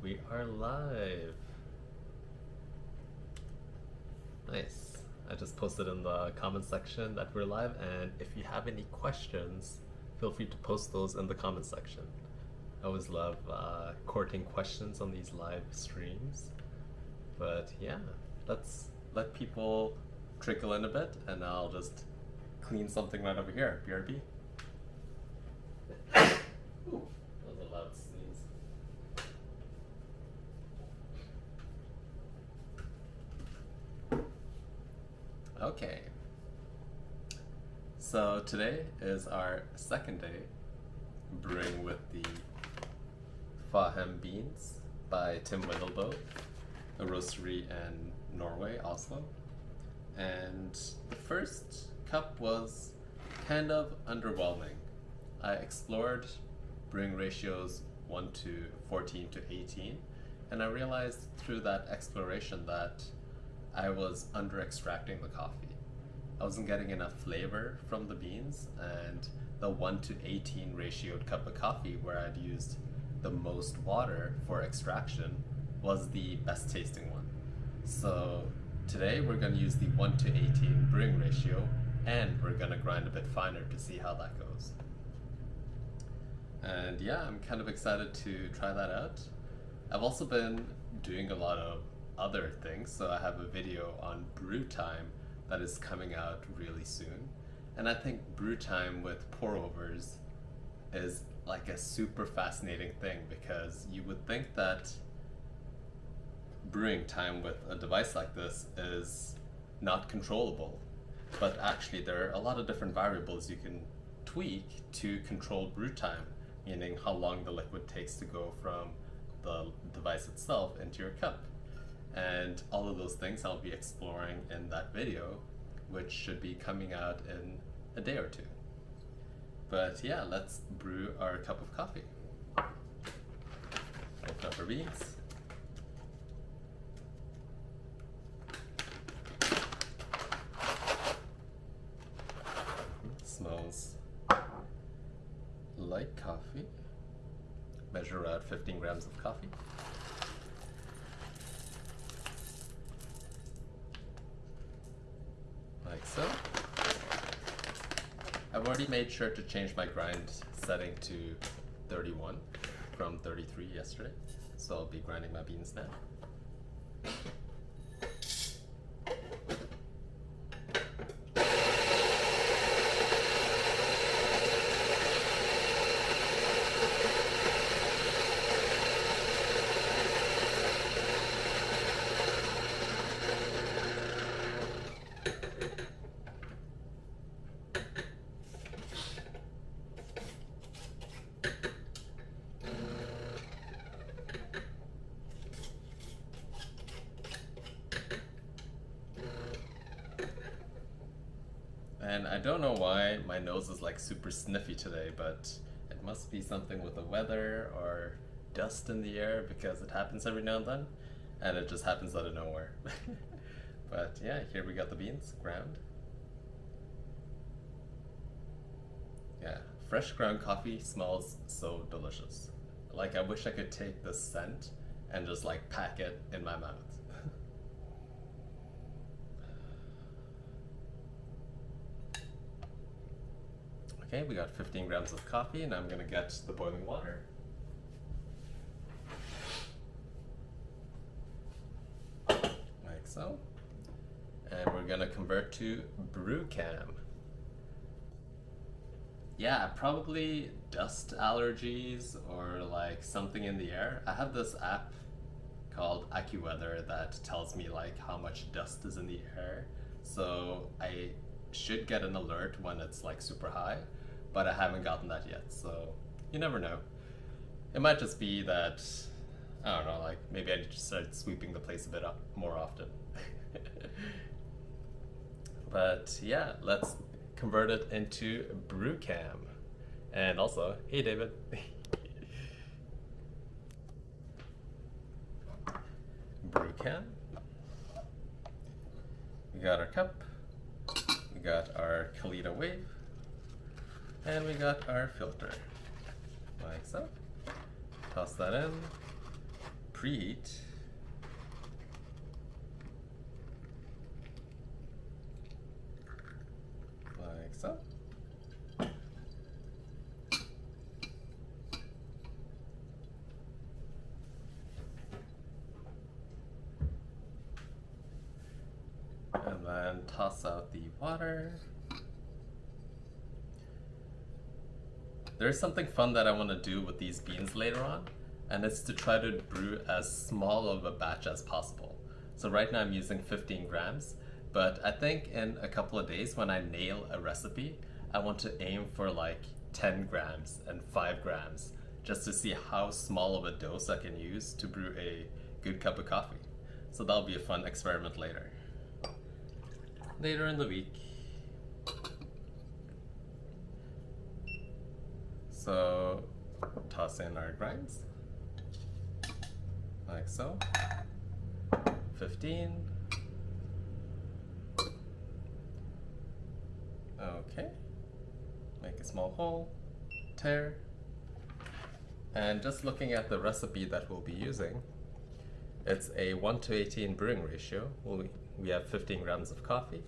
We are live. Nice. I just posted in the comment section that we're live, and if you have any questions, feel free to post those in the comment section. I always love courting questions on these live streams. But yeah, let's let people trickle in a bit, and I'll just clean something right over here. BRB. Ooh, that was a loud sneeze. Okay. So today is our second day brewing with the Fahem beans by Tim Wendelboe, a roastery in Norway, Oslo. And the first cup was kind of underwhelming. I explored brewing ratios 1 to 14 to 18, and I realized through that exploration that I was under extracting the coffee. I wasn't getting enough flavor from the beans, and the 1 to 18 ratioed cup of coffee, where I'd used the most water for extraction, was the best tasting one. So today we're going to use the 1 to 18 brewing ratio, and we're going to grind a bit finer to see how that goes. And yeah, I'm kind of excited to try that out. I've also been doing a lot of other things, so I have a video on brew time that is coming out really soon. And I think brew time with pour overs is like a super fascinating thing, because you would think that brewing time with a device like this is not controllable, but actually there are a lot of different variables you can tweak to control brew time, meaning how long the liquid takes to go from the device itself into your cup. And all of those things I'll be exploring in that video, which should be coming out in a day or two. But yeah, let's brew our cup of coffee. Open up our beans. Smells like coffee. Measure out 15 grams of coffee. Like so. I've already made sure to change my grind setting to 31 from 33 yesterday, so I'll be grinding my beans now. And I don't know why my nose is like super sniffy today, but it must be something with the weather or dust in the air, because it happens every now and then, and it just happens out of nowhere. But yeah, here we got the beans ground. Yeah, fresh ground coffee smells so delicious. Like, I wish I could take this scent and just like pack it in my mouth. Okay, we got 15 grams of coffee, and I'm gonna get the boiling water. Like so. And we're gonna convert to brew cam. Yeah, probably dust allergies or like something in the air. I have this app called AccuWeather that tells me like how much dust is in the air. So I should get an alert when it's like super high, but I haven't gotten that yet, so you never know. It might just be that, I don't know, like maybe I need to start sweeping the place a bit up more often. But yeah, let's convert it into brew cam. And also, hey David. Brew cam. We got our cup. We got our Kalita Wave. And we got our filter, like so. Toss that in, preheat. Like so. And then toss out the water. There's something fun that I want to do with these beans later on, and it's to try to brew as small of a batch as possible. So right now I'm using 15 grams, but I think in a couple of days when I nail a recipe, I want to aim for like 10 grams and 5 grams just to see how small of a dose I can use to brew a good cup of coffee. So that'll be a fun experiment later. Later in the week. So toss in our grinds, like so. 15. Okay. Make a small hole, tear. And just looking at the recipe that we'll be using, it's a 1:18 brewing ratio. We have 15 grams of coffee.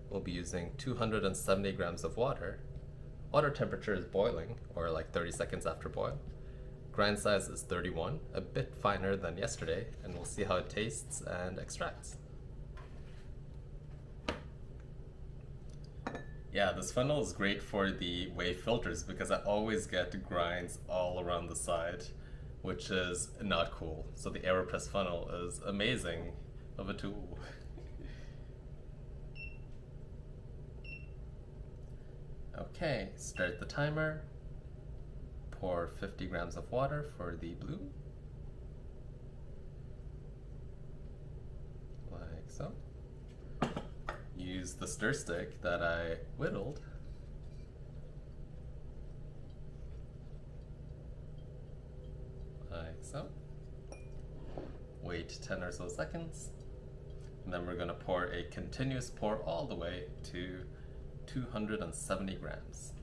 We'll be using 270 grams of water. Water temperature is boiling, or like 30 seconds after boil. Grind size is 31, a bit finer than yesterday, and we'll see how it tastes and extracts. Yeah, this funnel is great for the wave filters because I always get grinds all around the side, which is not cool. So the AeroPress funnel is amazing of a tool. Okay, start the timer. Pour 50 grams of water for the blue. Like so. Use the stir stick that I whittled. Like so. Wait 10 or so seconds. And then we're going to pour a continuous pour all the way to 270 grams.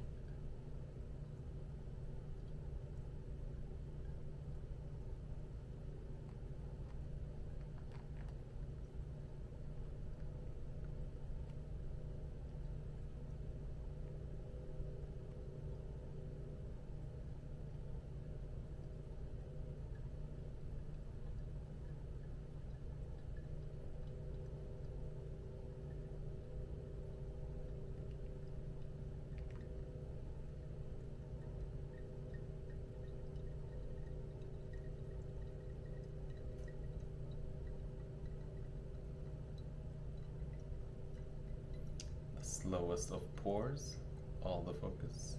Slowest of pours, all the focus.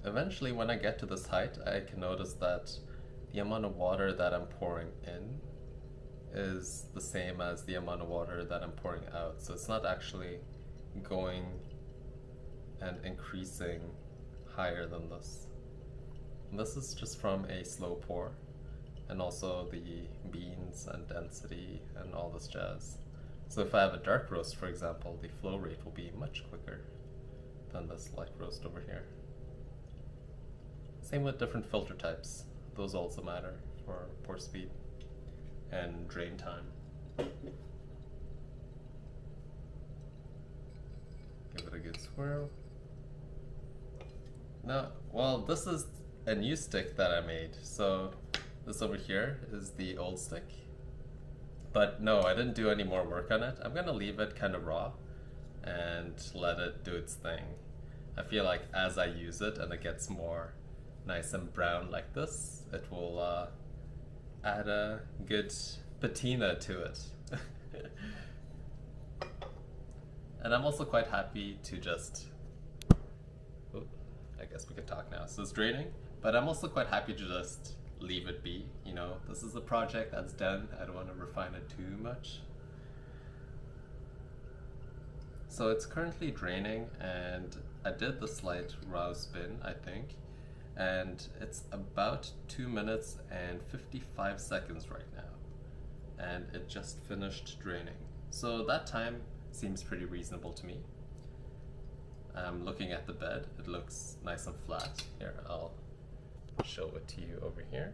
Eventually, when I get to this height, I can notice that the amount of water that I'm pouring in is the same as the amount of water that I'm pouring out. So it's not actually going and increasing higher than this. And this is just from a slow pour, and also the beans and density and all this jazz. So if I have a dark roast, for example, the flow rate will be much quicker than this light roast over here. Same with different filter types. Those also matter for pour speed and drain time. Give it a good swirl. Now, well, this is a new stick that I made. So this over here is the old stick. But no, I didn't do any more work on it. I'm gonna leave it kind of raw and let it do its thing. I feel like as I use it and it gets more nice and brown like this, it will add a good patina to it. And I'm also quite happy to just, I guess we can talk now. So it's draining, but I'm also quite happy to just leave it be. You know, this is a project that's done. I don't want to refine it too much. So it's currently draining, and I did the slight rouse spin, I think, and it's about 2 minutes and 55 seconds right now, and it just finished draining. So that time seems pretty reasonable to me. I'm looking at the bed. It looks nice and flat. Here, I'll show it to you over here.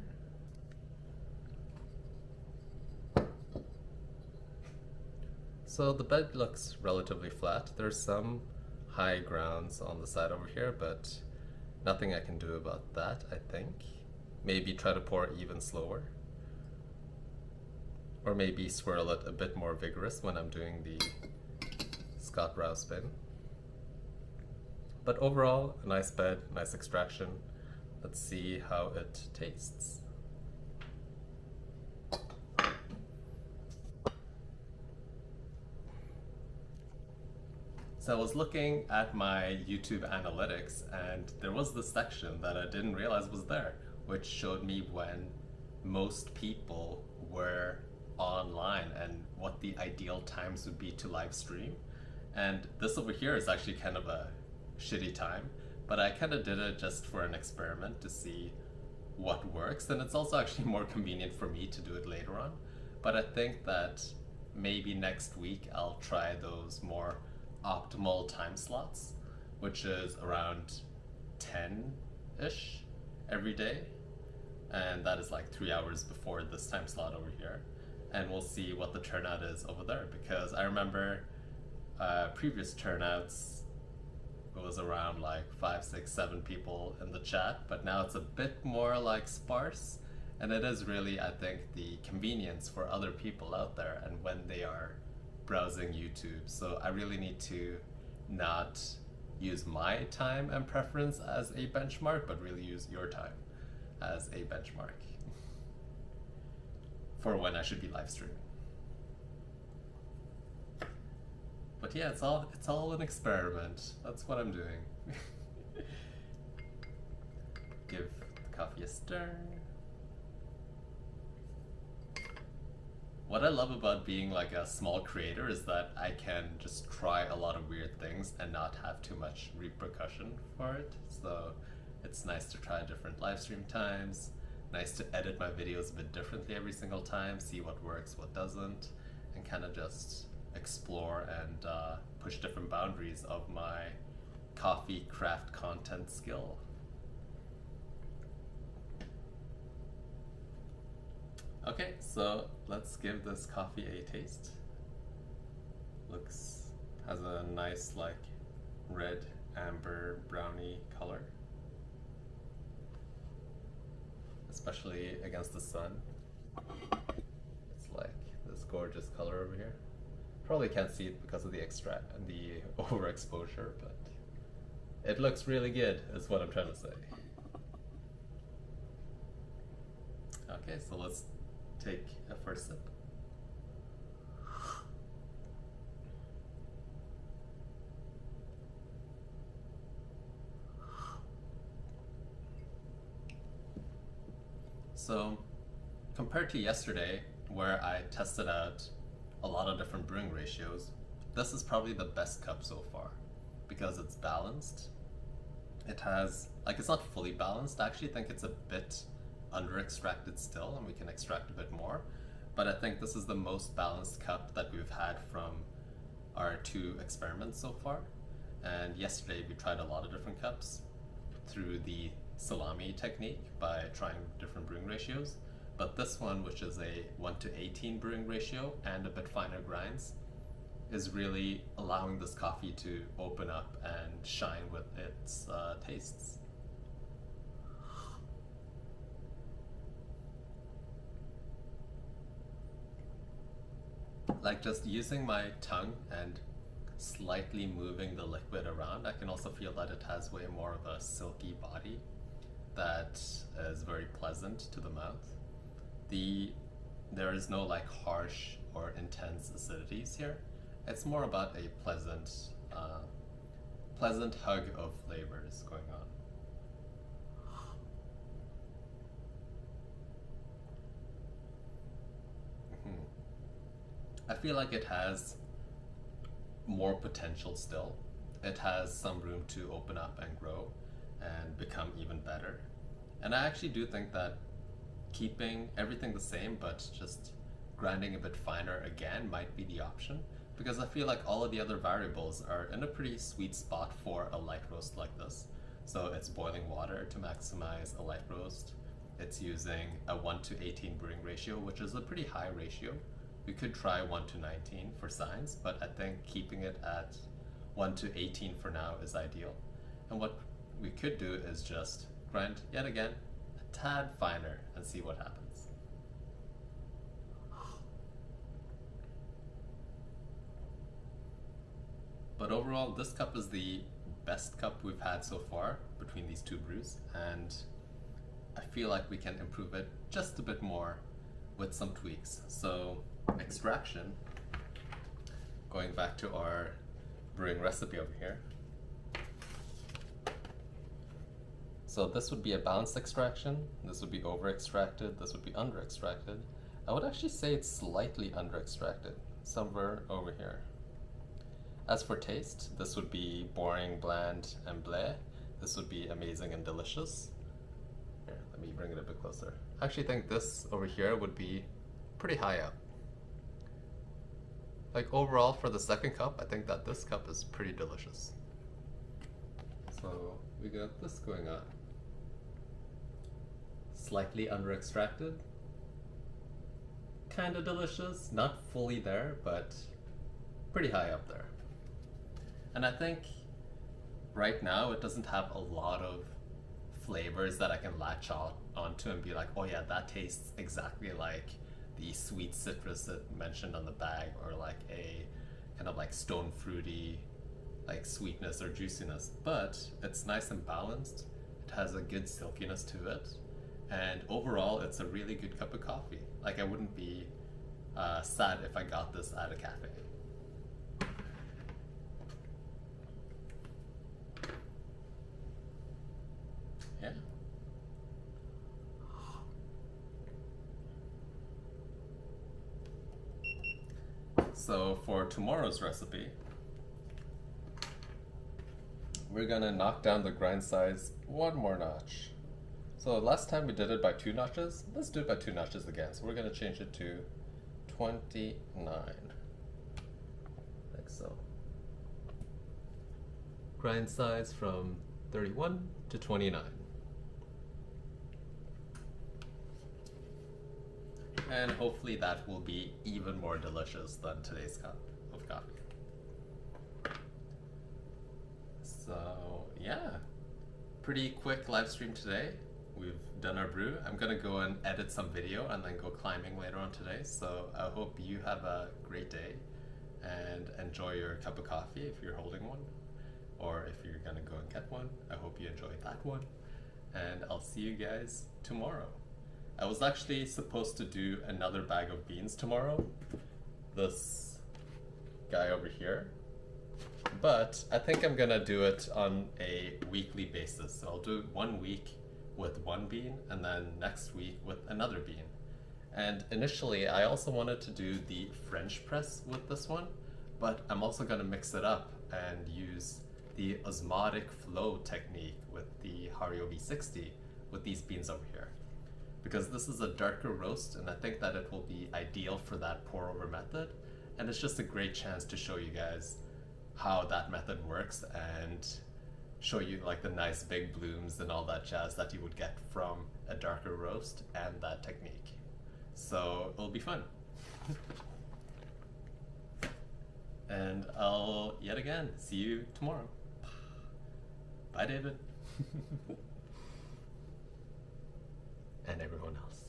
So the bed looks relatively flat. There's some high grounds on the side over here, but nothing I can do about that, I think. Maybe try to pour even slower. Or maybe swirl it a bit more vigorous when I'm doing the Scott Rouse spin. But overall, a nice bed, nice extraction. Let's see how it tastes. So I was looking at my YouTube analytics and there was this section that I didn't realize was there, which showed me when most people were online and what the ideal times would be to live stream. And this over here is actually kind of a shitty time, but I kind of did it just for an experiment to see what works, and it's also actually more convenient for me to do it later on. But I think that maybe next week I'll try those more optimal time slots, which is around 10-ish every day, and that is like 3 hours before this time slot over here, and we'll see what the turnout is over there, because I remember previous turnouts it was around like 5, 6, 7 people in the chat, but now it's a bit more like sparse, and it is really, I think, the convenience for other people out there and when they are browsing YouTube. So I really need to not use my time and preference as a benchmark, but really use your time as a benchmark for when I should be live streaming. But yeah, it's all an experiment. That's what I'm doing. Give the coffee a stir. What I love about being like a small creator is that I can just try a lot of weird things and not have too much repercussion for it. So it's nice to try different live stream times, nice to edit my videos a bit differently every single time, see what works, what doesn't, and kind of just explore and push different boundaries of my coffee craft content skill. Okay, so let's give this coffee a taste. Has a nice like red, amber, brownie color, especially against the sun. It's like this gorgeous color over here. Probably can't see it because of the overexposure, but it looks really good, is what I'm trying to say. Okay, so let's take a first sip. So, compared to yesterday, where I tested out a lot of different brewing ratios, this is probably the best cup so far because it's balanced. It has, like, it's not fully balanced. I actually think it's a bit under extracted still, and we can extract a bit more, but I think this is the most balanced cup that we've had from our 2 experiments so far. And yesterday we tried a lot of different cups through the salami technique by trying different brewing ratios, but this one, which is a 1:18 brewing ratio and a bit finer grinds, is really allowing this coffee to open up and shine with its tastes. Like, just using my tongue and slightly moving the liquid around, I can also feel that it has way more of a silky body that is very pleasant to the mouth. There is no like harsh or intense acidities here. It's more about a pleasant hug of flavors going on. I feel like it has more potential still. It has some room to open up and grow and become even better. And I actually do think that keeping everything the same but just grinding a bit finer again might be the option, because I feel like all of the other variables are in a pretty sweet spot for a light roast like this. So it's boiling water to maximize a light roast. It's using a 1:18 brewing ratio, which is a pretty high ratio. We could try 1:19 for science, but I think keeping it at 1:18 for now is ideal. And what we could do is just grind, yet again, a tad finer and see what happens. But overall, this cup is the best cup we've had so far between these two brews, and I feel like we can improve it just a bit more with some tweaks. So extraction, going back to our brewing recipe over here. So this would be a balanced extraction, this would be over extracted, this would be under extracted. I would actually say it's slightly under extracted, somewhere over here. As for taste, this would be boring, bland, and bleh. This would be amazing and delicious. Here, let me bring it a bit closer. I actually think this over here would be pretty high up. Like overall for the second cup, I think that this cup is pretty delicious. So we got this going on. Slightly under extracted. Kinda delicious, not fully there, but pretty high up there. And I think right now it doesn't have a lot of flavors that I can latch onto and be like, oh yeah, that tastes exactly like the sweet citrus that mentioned on the bag, or like a kind of like stone fruity like sweetness or juiciness. But it's nice and balanced. It has a good silkiness to it. And overall, it's a really good cup of coffee. Like I wouldn't be sad if I got this at a cafe. Yeah. So for tomorrow's recipe, we're gonna knock down the grind size one more notch. So last time we did it by 2 notches. Let's do it by 2 notches again. So we're gonna change it to 29, like so. Grind size from 31 to 29. And hopefully that will be even more delicious than today's cup of coffee. So yeah, pretty quick live stream today. We've done our brew. I'm gonna go and edit some video and then go climbing later on today. So I hope you have a great day and enjoy your cup of coffee if you're holding one, or if you're gonna go and get one. I hope you enjoyed that one, and I'll see you guys tomorrow. I was actually supposed to do another bag of beans tomorrow, this guy over here, but I think I'm gonna do it on a weekly basis. So I'll do 1 week with 1 bean, and then next week with another bean. And initially I also wanted to do the French press with this one, but I'm also gonna mix it up and use the osmotic flow technique with the Hario V60 with these beans over here. Because this is a darker roast, and I think that it will be ideal for that pour over method. And it's just a great chance to show you guys how that method works and show you like the nice big blooms and all that jazz that you would get from a darker roast and that technique. So it'll be fun. And I'll yet again see you tomorrow. Bye, David. And everyone else.